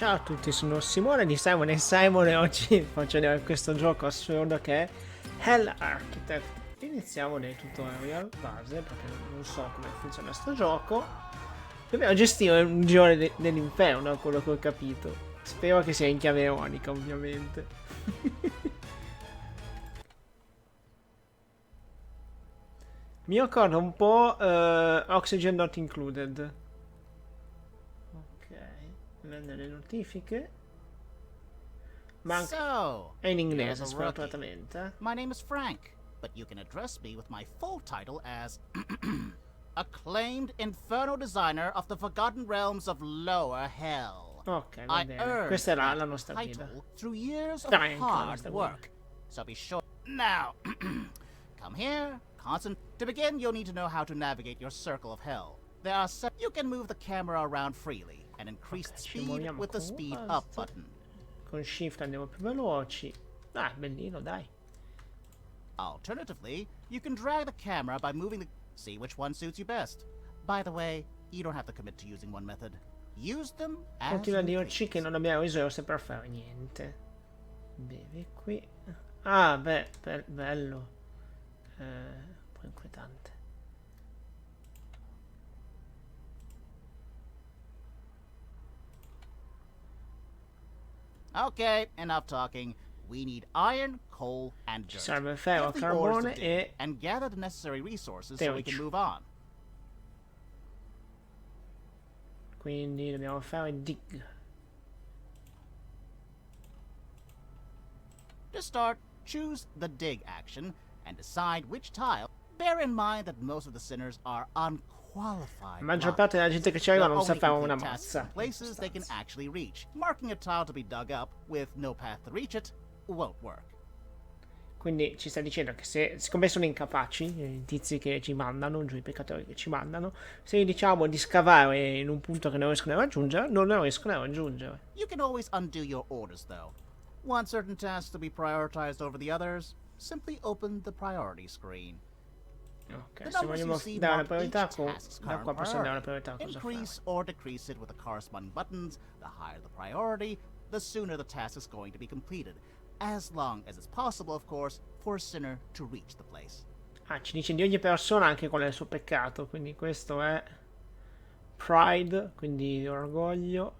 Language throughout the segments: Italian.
Ciao a tutti, sono Simone di Simon e Simon e oggi faccio vedere questo gioco assurdo che è Hell Architect. Iniziamo dai tutorial base perché non so come funziona sto gioco. Dobbiamo gestire un girone dell'inferno, quello che ho capito. Spero che sia in chiave ironica, ovviamente. Mi ricordo un po' Oxygen Not Included. Ok, vedere le notifiche. Ma So, è in you're inglese, the rookie. sfortunatamente. My name is Frank, but you can address me with my full title as Acclaimed Inferno Designer of the Forgotten Realms of Lower Hell. Ok, va I bene. earned Questa è la that nostra guida. title through years of Frank, la hard nostra guida. work. So be sure. Now, come here. To begin, you'll need to know how to navigate your circle of hell. There are you can move the camera around freely and increase the Ci speed muoviamo with the con speed Alt. up button. Con Shift andiamo più veloci. Ah, bellino, dai. Alternatively, you can drag the camera by moving the... See which one suits you best. By the way, you don't have to commit to using one method. Use them as Continua a you dirci che please. non abbiamo risorse per fare niente. Bevi qui. Ah, beh, bello. Un po' inquietante. Okay, enough talking. We need iron, coal, and Ci dirt. serve ferro, Get the ores to carbone dig e and gather the necessary resources so we can terriccio. move on. Quindi dobbiamo fare dig. To start, choose the dig action and decide which tile. Bear in mind that most of the sinners are unqualified. La maggior parte della gente che ci arriva non sa fare una mazza. Places they can actually reach. Marking a tile to be dug up with no path to reach it won't work. Quindi ci sta dicendo che se, siccome sono incapaci, i tizi che ci mandano, giù i peccatori che ci mandano, se gli diciamo di scavare in un punto che non riescono a raggiungere, non lo riescono a raggiungere. You can always undo your orders, though. Want certain tasks to be prioritized over the others? Simply open the priority screen. Ok, The se numbers vogliamo you see dare la mark priorità, each task's da current qua possiamo dare la priority. priorità a cosa fare. Increase or decrease it with the corresponding buttons. The higher the priority, the sooner the task is going to be completed. As long as it's possible, of course, for a sinner to reach the place. Ah, ci dice di ogni persona anche qual è il suo peccato, quindi questo è pride, quindi orgoglio,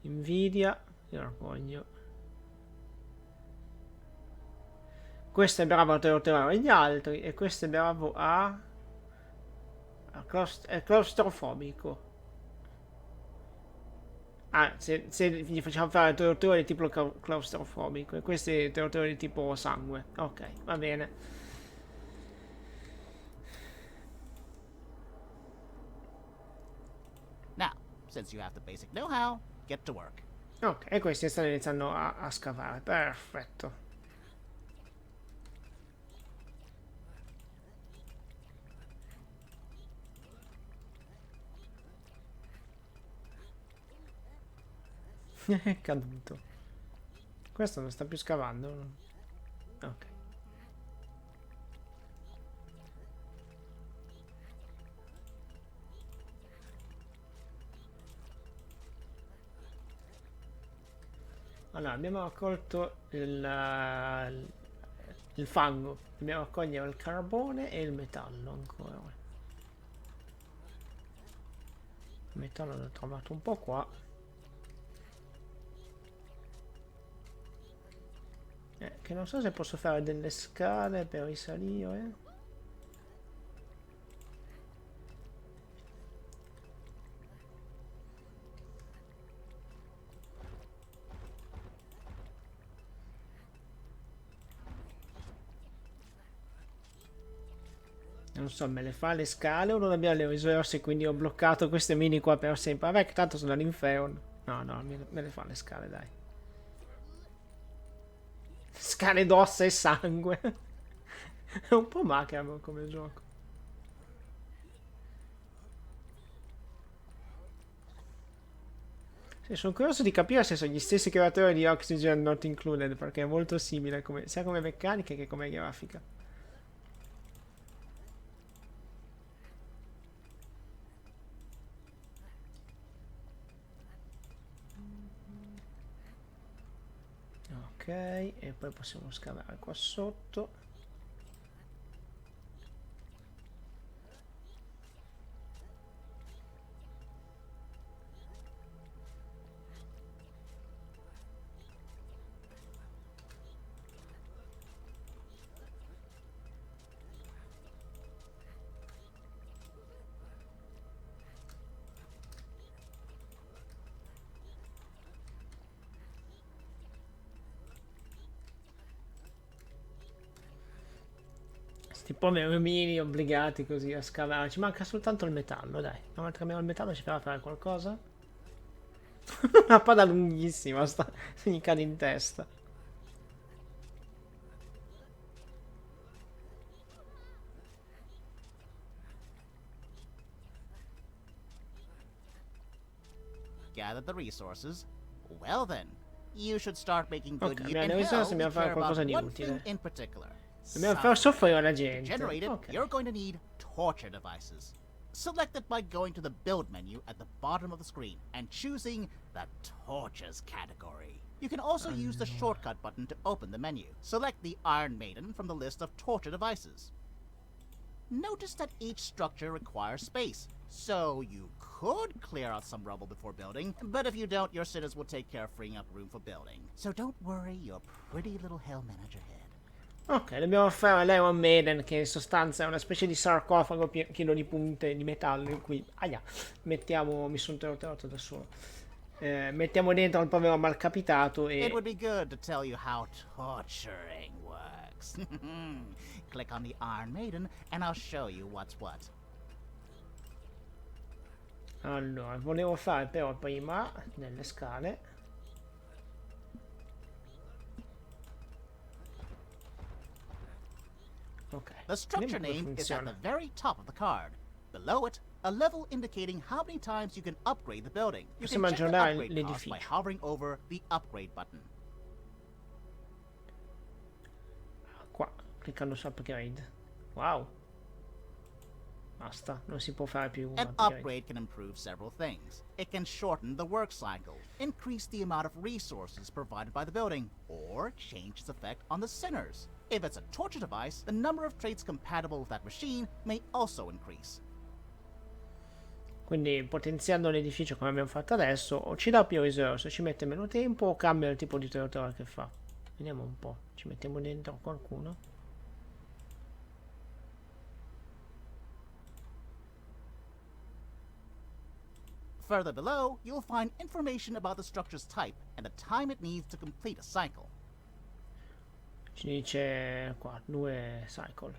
invidia e orgoglio. Questo è bravo a torturare gli altri e questo è bravo è claustrofobico. Ah, se gli facciamo fare torture di tipo claustrofobico e queste torture di tipo sangue. Ok, va bene. Now, since you have the basic know-how, get to work. Ok, e questi stanno iniziando a scavare. Perfetto. È caduto. Questo non sta più scavando. Ok. Allora, abbiamo raccolto il fango. Dobbiamo raccogliere il carbone e il metallo ancora. Il metallo l'ho trovato un po' qua. Che non so se posso fare delle scale per risalire. Non so, me le fa le scale o non abbiamo le risorse, quindi ho bloccato queste mini qua per sempre. Vabbè, che tanto sono all'inferno. No, no, me le fa le scale, dai. Scale d'ossa e sangue. È un po' macabro come gioco. Sì, sono curioso di capire se sono gli stessi creatori di Oxygen Not Included, perché è molto simile sia come meccanica che come grafica. Ok, e poi possiamo scavare qua sotto. Sti poveri omini obbligati così a scavare. Ci manca soltanto il metallo, dai. Una volta che abbiamo il metallo ci farà fare qualcosa? Una pada lunghissima, mi cade in testa. Gather the resources. Well then, you should start making good Ok, use. abbiamo In le risorse, hell, we dobbiamo fare care about qualcosa di one utile. thing in particular. Dobbiamo far Suffering. soffrire la To gente. generate it, Ok. you're going to need torture devices. Select it by going to the build menu at the bottom of the screen and choosing the torches category. You can also use the shortcut button to open the menu. Select the Iron Maiden from the list of torture devices. Notice that each structure requires space, so you could clear out some rubble before building, but if you don't, your sinners will take care of freeing up room for building. So don't worry your pretty little hell manager head. Ok, dobbiamo fare l'Iron Maiden, che in sostanza è una specie di sarcofago pieno di punte di metallo in cui, aia, mettiamo, mi sono tirato da solo, mettiamo dentro il povero malcapitato It e... would be good to tell you how torturing works. Click on the Iron Maiden and I'll show you what's what. Allora, volevo fare però prima delle scale. Ok, The structure vediamo come name is at the funziona. very top of the card. Below it, a level indicating how many times you can upgrade the building. You can Possiamo check the aggiornare upgrade cost by l'edificio. hovering over the upgrade button. Qua, cliccando su upgrade. Wow. Basta, non si può fare più un An upgrade. upgrade can improve several things. It can shorten the work cycle, increase the amount of resources provided by the building, or change its effect on the sinners. If it's a torture device, the number of traits compatible with that machine may also increase. Quindi potenziando l'edificio come abbiamo fatto adesso, o ci dà più risorse, ci mette meno tempo, o cambia il tipo di territorio che fa. Vediamo un po', ci mettiamo dentro qualcuno. Further below, you'll find information about the structure's type and the time it needs to complete a cycle. Ci dice qua, 2 cycle.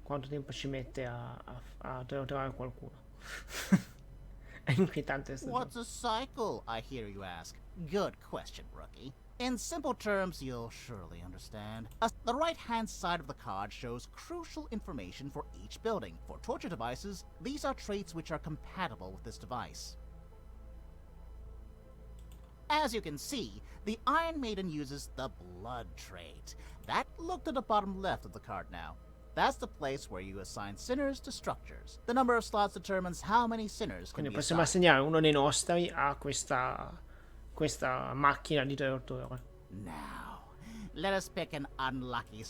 Quanto tempo ci mette a trovare qualcuno. È inquietante sto What's gioco. a cycle, I hear you ask? Good question, rookie. In simple terms, you'll surely understand. The right-hand side of the card shows crucial information for each building. For torture devices, these are traits which are compatible with this device. As you can see, the Iron Maiden uses the blood trait. That look to the bottom left of the card now. That's the place where you assign sinners to structures. The number of slots determines how many sinners can Quindi be possiamo assigned. assegnare uno dei nostri a questa macchina di tortura. Now, let us pick an unlucky.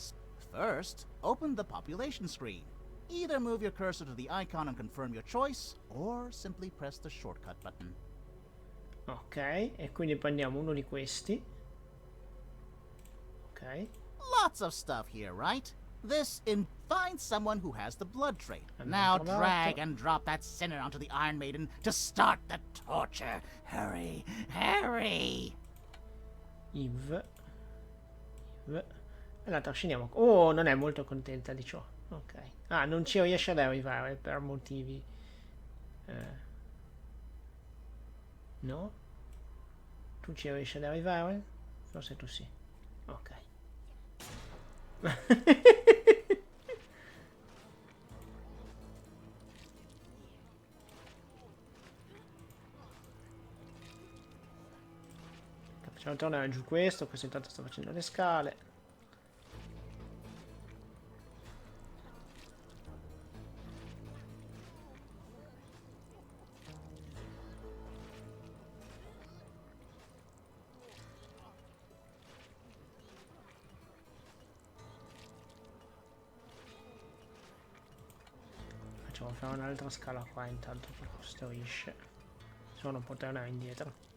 First, open the population screen. Either move your cursor to the icon and confirm your choice, or simply press the shortcut button. Ok, e quindi prendiamo uno di questi. Ok. Lots of stuff here, right? Find someone who has the blood trait. And Now then drag and drop that sinner onto the Iron Maiden to start the torture. Hurry, hurry! Eve. E la trasciniamo. Oh, non è molto contenta di ciò. Ok. Ah, non ci riesce ad arrivare per motivi. No? Tu ci riesci ad arrivare? Forse tu sì. Ok. Facciamo tornare giù questo intanto sta facendo le scale. facciamo fare un'altra scala qua intanto che costruisce. Se no non potrei andare indietro.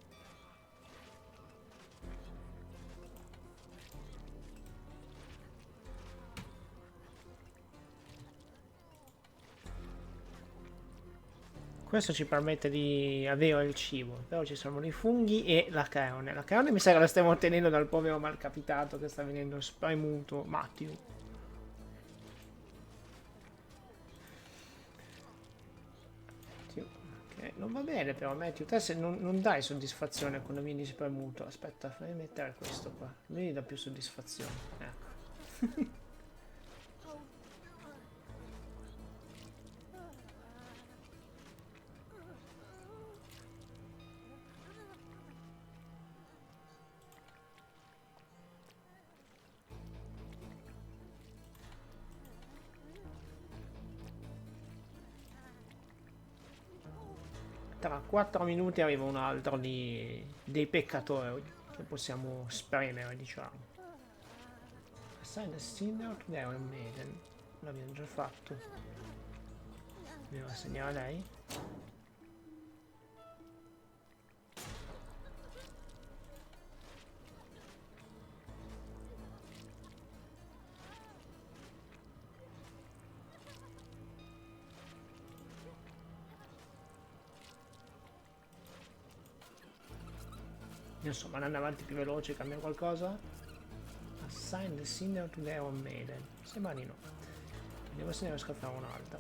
Questo ci permette di avere il cibo, però ci sono i funghi e la carne. La carne mi sa che la stiamo ottenendo dal povero malcapitato che sta venendo spremuto. Matthew. Ok, non va bene però Matthew, te se non dai soddisfazione quando vieni spremuto. Aspetta, fammi mettere questo qua. Lui mi dà più soddisfazione. Ecco. Tra 4 minuti arriva un altro dei peccatori che possiamo spremere, diciamo. Assign a sinner to their maiden. L'abbiamo già fatto. Dobbiamo assegnare a lei. Insomma, andando avanti più veloce, cambia qualcosa? Assign the sinner to their own maiden. Sembra di no. Vediamo se ne riesco a fare un'altra.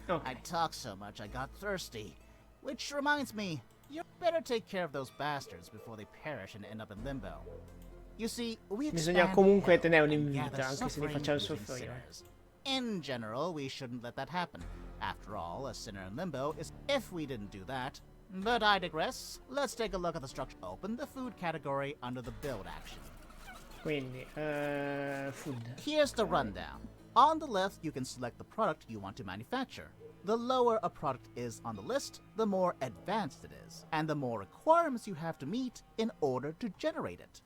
Okay. I talked so much I got thirsty. Which reminds me, you better take care of those bastards before they perish and end up in limbo. You see, we Bisogna comunque tenerli in vita, anche se li facciamo soffrire. In general, we shouldn't let that happen. After all, a sinner in limbo is if we didn't do that. But I digress. Let's take a look at the structure. Open the food category under the build action. Quindi, food. Here's the rundown. On the left, you can select the product you want to manufacture. The lower a product is on the list, the more advanced it is, and the more requirements you have to meet in order to generate it.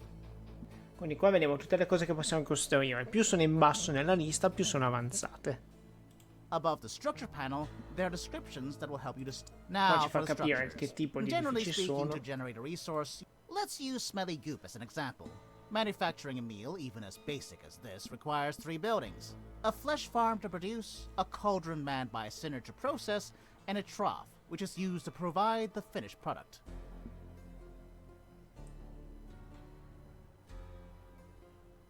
Quindi qua vediamo tutte le cose che possiamo costruire. Più sono in basso nella lista, più sono avanzate. Above the structure panel, there are descriptions that will help you to Qua now ci fa for the capire structures. che tipo di Generally edifici speaking, sono. to generate a resource, let's use smelly goop as an example. Manufacturing a meal, even as basic as this, requires 3 buildings. A flesh farm to produce, a cauldron manned by a sinner to process, and a trough, which is used to provide the finished product.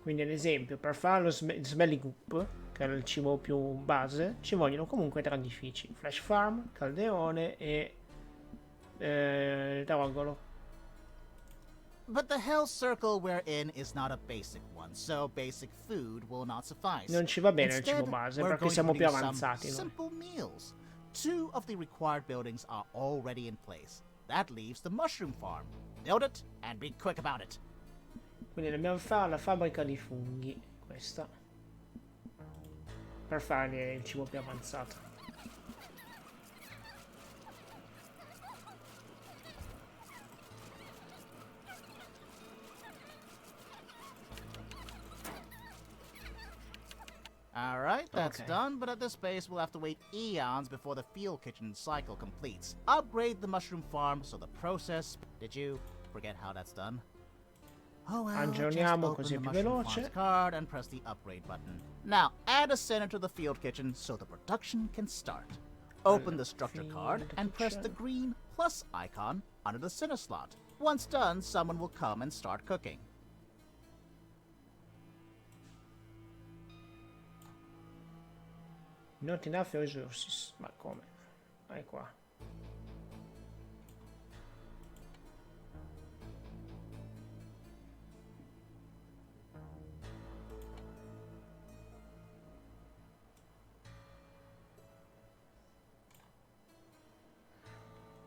Quindi ad esempio per fare lo smelly goop, che è il cibo più base, ci vogliono comunque 3 edifici. Flash farm, calderone e tarogolo. But the hell circle we're in is not a basic one, so basic food will not suffice. Non ci va bene il Instead, cibo base we're perché going siamo to più produce avanzati some noi. simple meals. 2 of the required buildings are already in place. That leaves the mushroom farm. Build it and be quick about it. Quindi dobbiamo fare la fabbrica di funghi, questa, per fare il cibo più avanzato. Alright, that's Okay. done, but at this pace we'll have to wait eons before the field kitchen cycle completes. Upgrade the mushroom farm so the process... Did you forget how that's done? Oh well, Aggiorniamo just così è open the più mushroom veloce. farm's card and press the upgrade button. Now, add a center to the field kitchen so the production can start. Open the structure card and press the green plus icon under the center slot. Once done, someone will come and start cooking. Not enough resources. Ma come? Vai qua.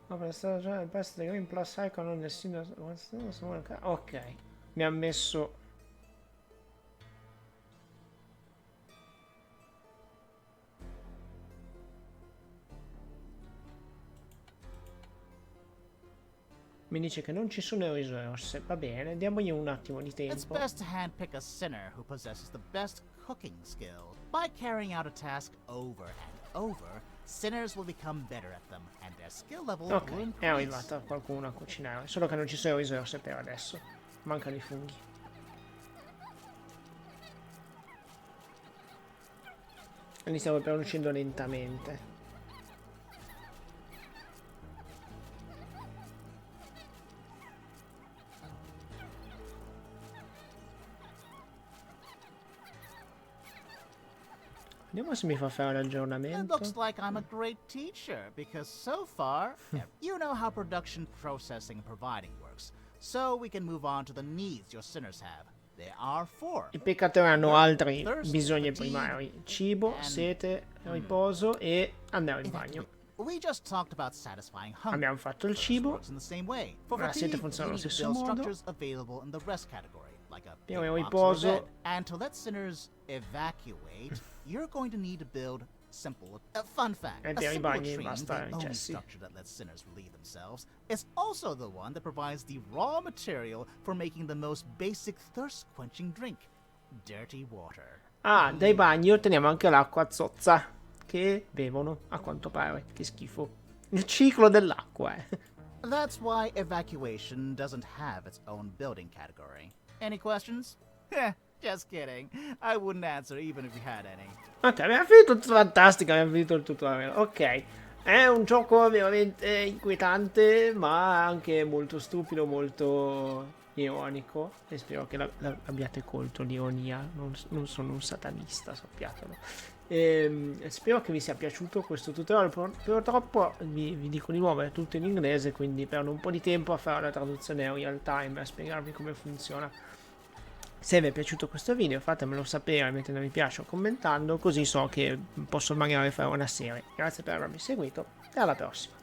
Il pasto di green plus icon non nessuno. Ok, mi ha messo. Mi dice che non ci sono risorse. Va bene, diamogli un attimo di It's tempo. best to handpick a sinner who possesses the best cooking skill. By carrying out a task over and over, sinners will become better at them, and their skill level will Ok, è increase. arrivata qualcuno a cucinare. Solo che non ci sono risorse per adesso. Mancano i funghi. Quindi stiamo producendo lentamente. Vediamo se mi fa fare It l'aggiornamento. looks like I'm a great teacher because so far, you know how production, processing, and providing works. So we can move on to the needs your sinners have. There are 4. I peccatori hanno altri Thirst, bisogni fatigue, primari: cibo, and- sete, riposo e andare in bagno. We just talked about satisfying hunger. Abbiamo fatto il Thirst cibo. works in the same way. For La sete fatigue, funziona you allo need to stesso build modo. structures available in the rest category, like a big Abbiamo il box or a riposo. bed. And to let sinners evacuate, you're going to need to build simple. Fun fact: E a per i simple bagni tree, basta the i only cessi. structure that lets sinners relieve themselves, is also the one that provides the raw material for making the most basic thirst-quenching drink: dirty water. Ah, dai bagni otteniamo anche l'acqua zozza che bevono, a quanto pare. Che schifo. Il ciclo dell'acqua, That's why evacuation doesn't have its own building category. Any questions? Heh, just kidding. I wouldn't answer even if you had any. Ok, abbiamo finito tutto fantastico, abbiamo finito il tutorial. Ok, è un gioco veramente inquietante, ma anche molto stupido, molto ironico. E spero che l'abbiate colto l'ironia. Non sono un satanista, sappiatelo. Spero che vi sia piaciuto questo tutorial. Purtroppo vi dico di nuovo, è tutto in inglese, quindi perdo un po' di tempo a fare la traduzione real time, a spiegarvi come funziona. Se vi è piaciuto questo video fatemelo sapere, mettete mi piace o commentando, così so che posso magari fare una serie. Grazie per avermi seguito e alla prossima.